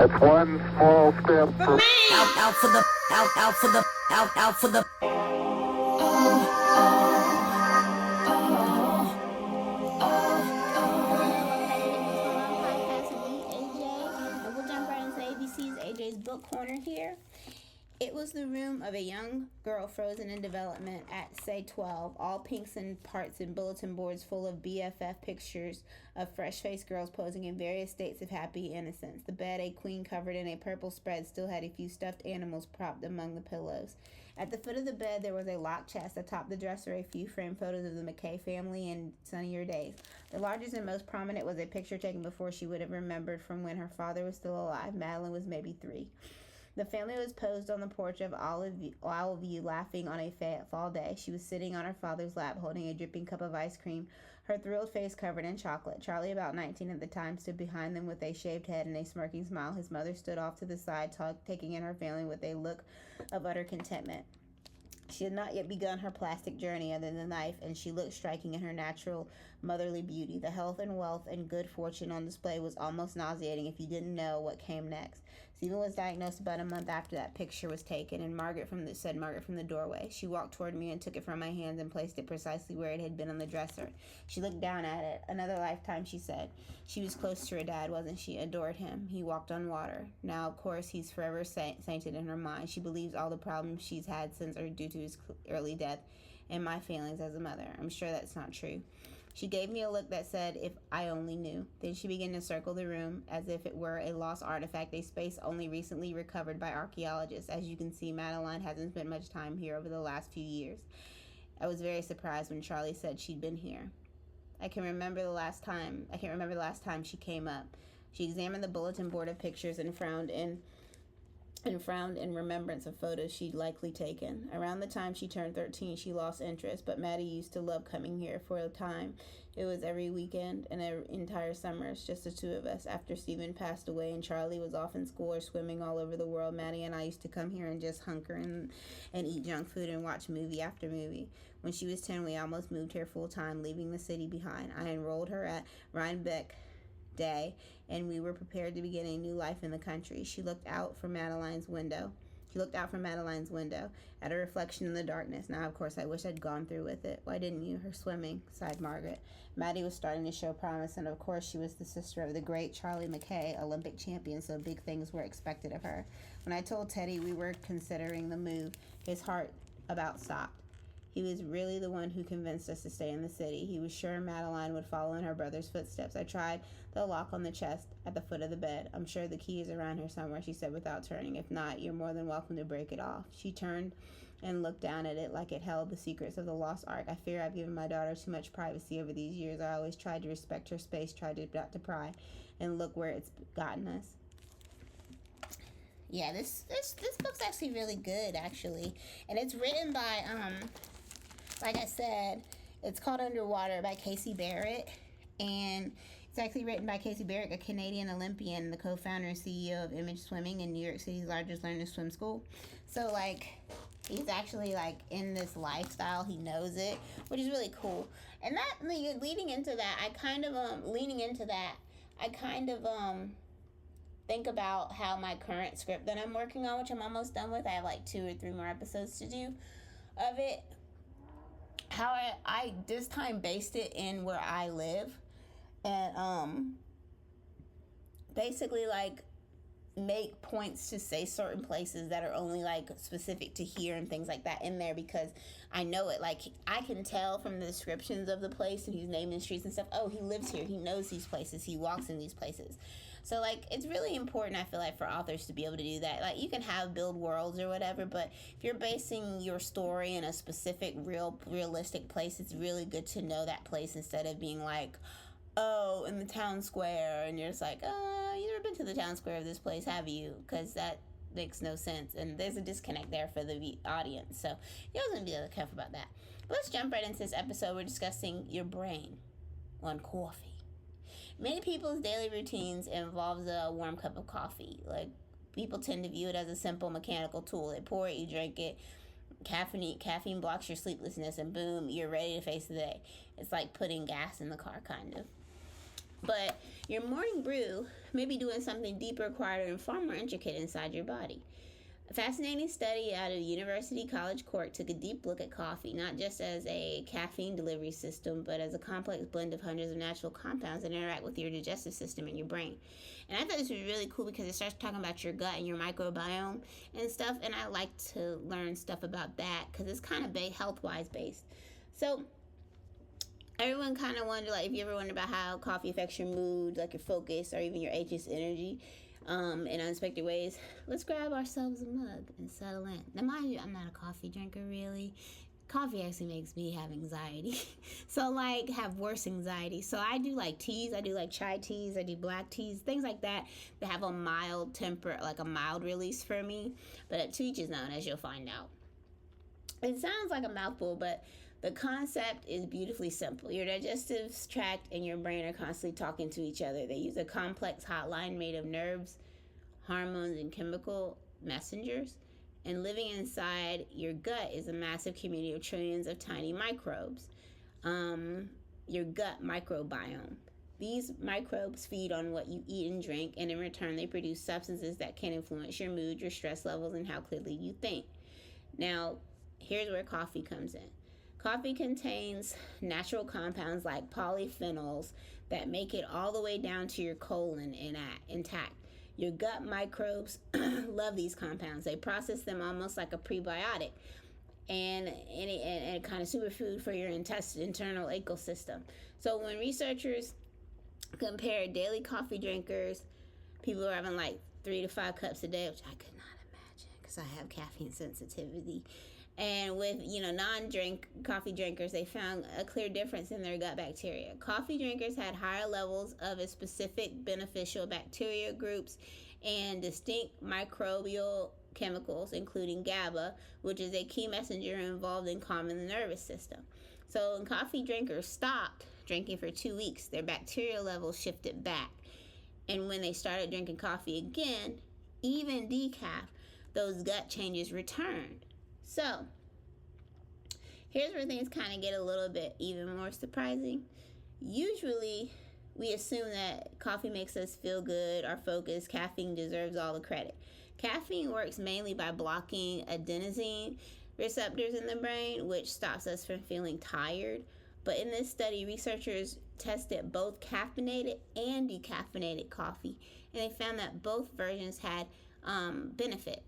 That's one small step for man. Out for the out for the And we'll jump right into ABC's AJ's Book Corner here. It was the room of a young girl frozen in development at, say, 12, all pinks and parts and bulletin boards full of BFF pictures of fresh-faced girls posing in various states of happy innocence. The bed, a queen covered in a purple spread, still had a few stuffed animals propped among the pillows. At the foot of the bed, there was a locked chest. Atop the dresser, a few framed photos of the McKay family in sunnier days. The largest and most prominent was a picture taken before she would have remembered from when her father was still alive. Madeline was maybe 3. The family was posed on the porch of Olive View, laughing on a fall day. She was sitting on her father's lap, holding a dripping cup of ice cream, her thrilled face covered in chocolate. Charlie, about 19 at the time, stood behind them with a shaved head and a smirking smile. His mother stood off to the side, taking in her family with a look of utter contentment. She had not yet begun her plastic journey other than life, and she looked striking in her natural motherly beauty. The health and wealth and good fortune on display was almost nauseating if you didn't know what came next. Stephen was diagnosed about a month after that picture was taken, and Margaret from the doorway. She walked toward me and took it from my hands and placed it precisely where it had been on the dresser. She looked down at it. Another lifetime, she said. She was close to her dad, wasn't she? Adored him. He walked on water. Now, of course, he's forever sainted in her mind. She believes all the problems she's had since are due to his early death and my feelings as a mother. I'm sure that's not true. She gave me a look that said, if I only knew. Then she began to circle the room as if it were a lost artifact, a space only recently recovered by archaeologists. As you can see, Madeline hasn't spent much time here over the last few years. I was very surprised when Charlie said she'd been here. I can't remember the last time she came up. She examined the bulletin board of pictures and frowned in remembrance of photos she'd likely taken. Around the time she turned 13, she lost interest, but Maddie used to love coming here for a time. It was every weekend and entire summers, just the two of us. After Stephen passed away and Charlie was off in school or swimming all over the world, Maddie and I used to come here and just hunker and eat junk food and watch movie after movie. When she was 10, we almost moved here full-time, leaving the city behind. I enrolled her at Rhinebeck Day, and we were prepared to begin a new life in the country. She looked out from Madeline's window at a reflection in the darkness. Now, of course, I wish I'd gone through with it. Why didn't you? Her swimming, sighed Margaret. Maddie was starting to show promise, and of course she was the sister of the great Charlie McKay, Olympic champion, so big things were expected of her. When I told Teddy we were considering the move, his heart about stopped. He was really the one who convinced us to stay in the city. He was sure Madeline would follow in her brother's footsteps. I tried the lock on the chest at the foot of the bed. I'm sure the key is around here somewhere, she said without turning. If not, you're more than welcome to break it off. She turned and looked down at it like it held the secrets of the lost ark. I fear I've given my daughter too much privacy over these years. I always tried to respect her space, tried to not to pry, and look where it's gotten us. Yeah, this book's actually really good, actually. And it's written by, like I said, it's called Underwater by Casey Barrett, and it's actually written by Casey Barrett, a Canadian Olympian, the co-founder and CEO of Image Swimming in New York City's largest learner swim school. So, he's actually, in this lifestyle. He knows it, which is really cool. And that, leading into that, I kind of think about how my current script that I'm working on, which I'm almost done with, I have 2 or 3 more episodes to do of it, how I this time based it in where I live, and basically make points to say certain places that are only specific to here and things like that in there, because I know it. I can tell from the descriptions of the place, and he's naming streets and stuff, oh, he lives here, he knows these places, he walks in these places. So it's really important, I feel for authors to be able to do that. You can build worlds or whatever, but if you're basing your story in a specific realistic place, it's really good to know that place instead of being oh, in the town square, and you're just oh, you never been to the town square of this place, have you? Because that makes no sense, and there's a disconnect there for the audience, so you always want to be careful about that. But let's jump right into this episode. We're discussing your brain on coffee. Many people's daily routines involves a warm cup of coffee. People tend to view it as a simple mechanical tool. They pour it, you drink it. Caffeine blocks your sleeplessness, and boom, you're ready to face the day. It's like putting gas in the car, kind of. But your morning brew may be doing something deeper, quieter, and far more intricate inside your body. A fascinating study out of University College Cork took a deep look at coffee, not just as a caffeine delivery system, but as a complex blend of hundreds of natural compounds that interact with your digestive system and your brain. And I thought this was really cool because it starts talking about your gut and your microbiome and stuff, and I like to learn stuff about that because it's kind of health-wise based. So everyone kind of wonder, like, if you ever wonder about how coffee affects your mood, like your focus, or even your anxious energy, in unexpected ways, let's grab ourselves a mug and settle in. Now, mind you, I'm not a coffee drinker, really. Coffee actually makes me have anxiety. So, like, have worse anxiety. So I do like teas. I do like chai teas. I do black teas, things like that have a mild temper, like a mild release for me. But to each his own, as you'll find out. It sounds like a mouthful, but the concept is beautifully simple. Your digestive tract and your brain are constantly talking to each other. They use a complex hotline made of nerves, hormones, and chemical messengers. And living inside your gut is a massive community of trillions of tiny microbes. Your gut microbiome. These microbes feed on what you eat and drink, and in return, they produce substances that can influence your mood, your stress levels, and how clearly you think. Now, here's where coffee comes in. Coffee contains natural compounds like polyphenols that make it all the way down to your colon intact. Your gut microbes love these compounds. They process them almost like a prebiotic and kind of superfood for your internal ecosystem. So when researchers compare daily coffee drinkers, people are having like 3 to 5 cups a day, which I could not imagine because I have caffeine sensitivity. And with, non-drink coffee drinkers, they found a clear difference in their gut bacteria. Coffee drinkers had higher levels of a specific beneficial bacteria groups and distinct microbial chemicals, including GABA, which is a key messenger involved in calming the nervous system. So when coffee drinkers stopped drinking for 2 weeks, their bacteria levels shifted back. And when they started drinking coffee again, even decaf, those gut changes returned. So, here's where things kind of get a little bit even more surprising. Usually, we assume that coffee makes us feel good or focused. Caffeine deserves all the credit. Caffeine works mainly by blocking adenosine receptors in the brain, which stops us from feeling tired. But in this study, researchers tested both caffeinated and decaffeinated coffee, and they found that both versions had benefits.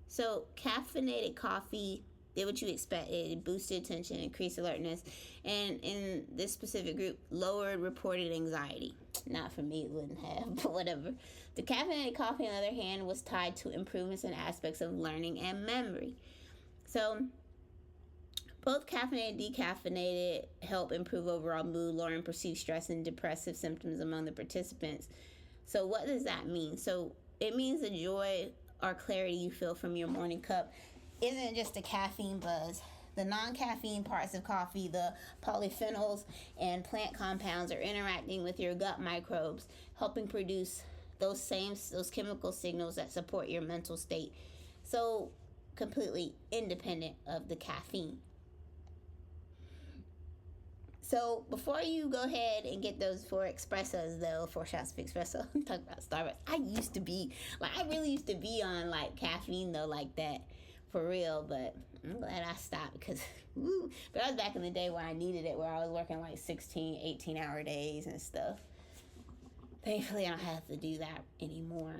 So caffeinated coffee did what you expect. It boosted attention, increased alertness, and in this specific group, lowered reported anxiety. Not for me, it wouldn't have, but whatever. The caffeinated coffee, on the other hand, was tied to improvements in aspects of learning and memory. So both caffeinated and decaffeinated help improve overall mood, lowering perceived stress and depressive symptoms among the participants. So what does that mean? So it means the joy or clarity you feel from your morning cup isn't just a caffeine buzz. The non-caffeine parts of coffee, the polyphenols and plant compounds, are interacting with your gut microbes, helping produce those chemical signals that support your mental state. So completely independent of the caffeine. So before you go ahead and get those 4 espressos, though, 4 shots of espresso, talk about Starbucks. I really used to be on like caffeine though, like that, for real. But I'm glad I stopped because, but I was back in the day where I needed it, where I was working like 16, 18-hour days and stuff. Thankfully, I don't have to do that anymore.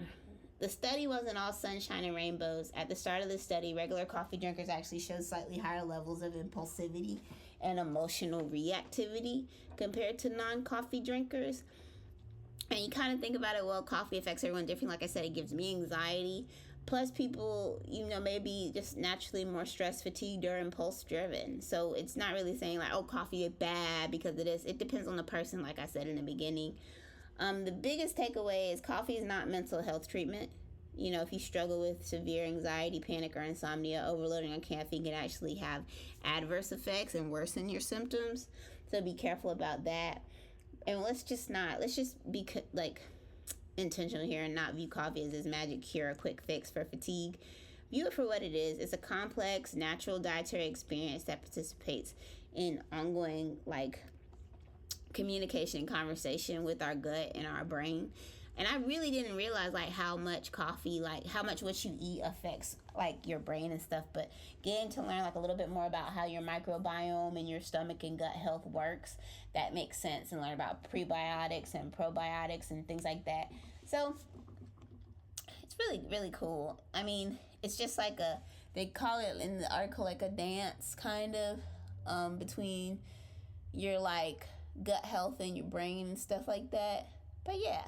The study wasn't all sunshine and rainbows. At the start of the study, regular coffee drinkers actually showed slightly higher levels of impulsivity and emotional reactivity compared to non-coffee drinkers. And you kind of think about it, well, coffee affects everyone differently. Like I said, it gives me anxiety. Plus, people, maybe just naturally more stress, fatigued, or impulse driven. So it's not really saying like, oh, coffee is bad because of this. It depends on the person, like I said in the beginning. The biggest takeaway is coffee is not mental health treatment. If you struggle with severe anxiety, panic, or insomnia, overloading on caffeine can actually have adverse effects and worsen your symptoms. So be careful about that. And let's just be intentional here and not view coffee as this magic cure or quick fix for fatigue. View it for what it is. It's a complex, natural dietary experience that participates in ongoing communication and conversation with our gut and our brain. And I really didn't realize like how much coffee, like how much what you eat affects like your brain and stuff. But getting to learn like a little bit more about how your microbiome and your stomach and gut health works, that makes sense. And learn about prebiotics and probiotics and things like that. So it's really, really cool. I mean, it's just like they call it in the article like a dance kind of between your like gut health and your brain and stuff like that. But yeah.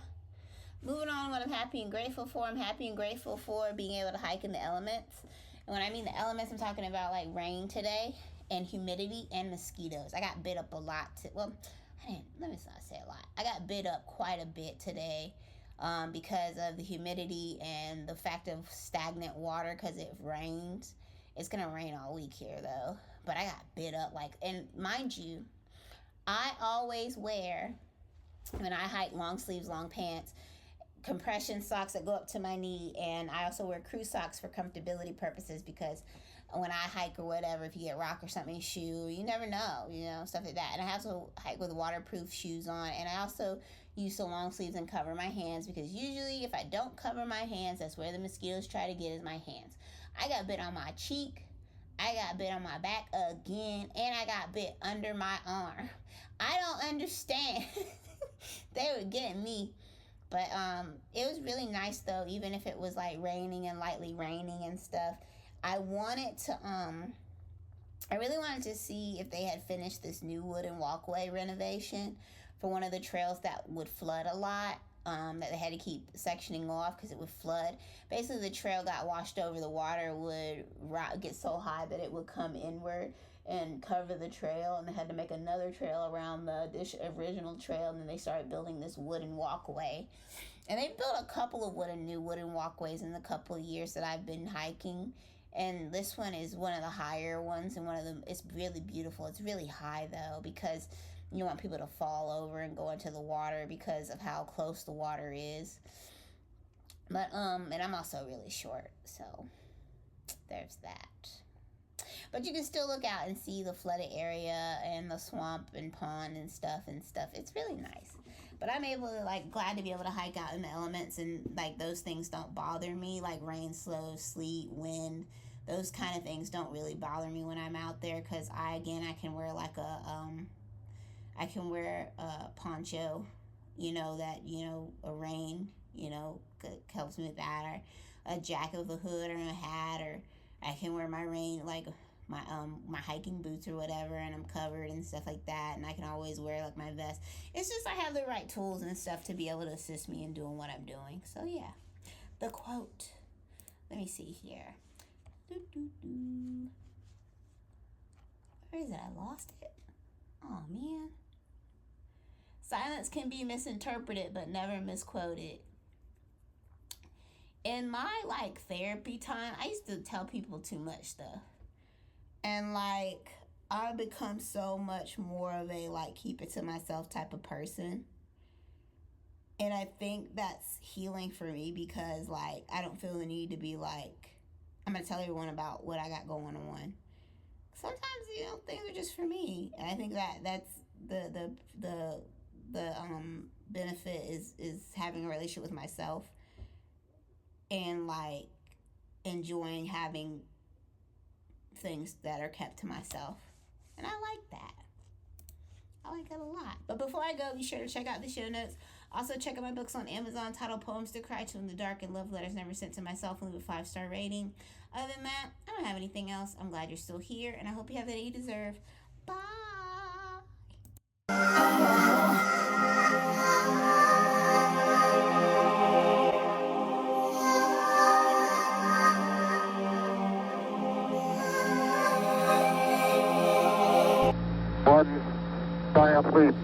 Moving on, what I'm happy and grateful for. I'm happy and grateful for being able to hike in the elements. And when I mean the elements, I'm talking about like rain today and humidity and mosquitoes. I got bit up a lot. Let me not say a lot. I got bit up quite a bit today because of the humidity and the fact of stagnant water because it rains. It's going to rain all week here though. But I got bit up and mind you, I always wear, when I hike, long sleeves, long pants, compression socks that go up to my knee, and I also wear crew socks for comfortability purposes because when I hike or whatever, if you get rock or something in your shoe, you never know, stuff like that. And I also hike with waterproof shoes on, and I also use the long sleeves and cover my hands because usually if I don't cover my hands, that's where the mosquitoes try to get is my hands. I got bit on my cheek, I got bit on my back again, and I got bit under my arm. I don't understand. They were getting me. But it was really nice though, even if it was like raining and lightly raining and stuff. I really wanted to see if they had finished this new wooden walkway renovation for one of the trails that would flood a lot, that they had to keep sectioning off because it would flood. Basically, the trail got washed over. The water would get so high that it would come inward and cover the trail, and they had to make another trail around the original trail, and then they started building this wooden walkway. And they built a couple of new wooden walkways in the couple of years that I've been hiking, and this one is one of the higher ones, and one of them, it's really beautiful. It's really high though because you don't want people to fall over and go into the water because of how close the water is. But and I'm also really short, so there's that. But you can still look out and see the flooded area and the swamp and pond and stuff. It's really nice. But I'm glad to be able to hike out in the elements, and like those things don't bother me, like rain, snow, sleet, wind. Those kind of things don't really bother me when I'm out there because I can wear a poncho, a rain, helps me with that, or a jacket with a hood or a hat, or I can wear my rain, like my hiking boots or whatever, and I'm covered and stuff like that, and I can always wear like my vest. It's just I have the right tools and stuff to be able to assist me in doing what I'm doing. So yeah, the quote. Let me see here. Where is it? I lost it. Oh man. Silence can be misinterpreted but never misquoted. In my therapy time, I used to tell people too much stuff. And I've become so much more of a keep it to myself type of person. And I think that's healing for me because I don't feel the need to be I'm going to tell everyone about what I got going on. Sometimes, things are just for me. And I think that's the benefit is having a relationship with myself and enjoying having things that are kept to myself. And I like that. I like it a lot. But before I go, be sure to check out the show notes. Also, check out my books on Amazon titled Poems to Cry to in the Dark and Love Letters Never Sent to Myself, and leave a 5-star rating. Other than that, I don't have anything else. I'm glad you're still here, and I hope you have the day you deserve. Bye. One giant leap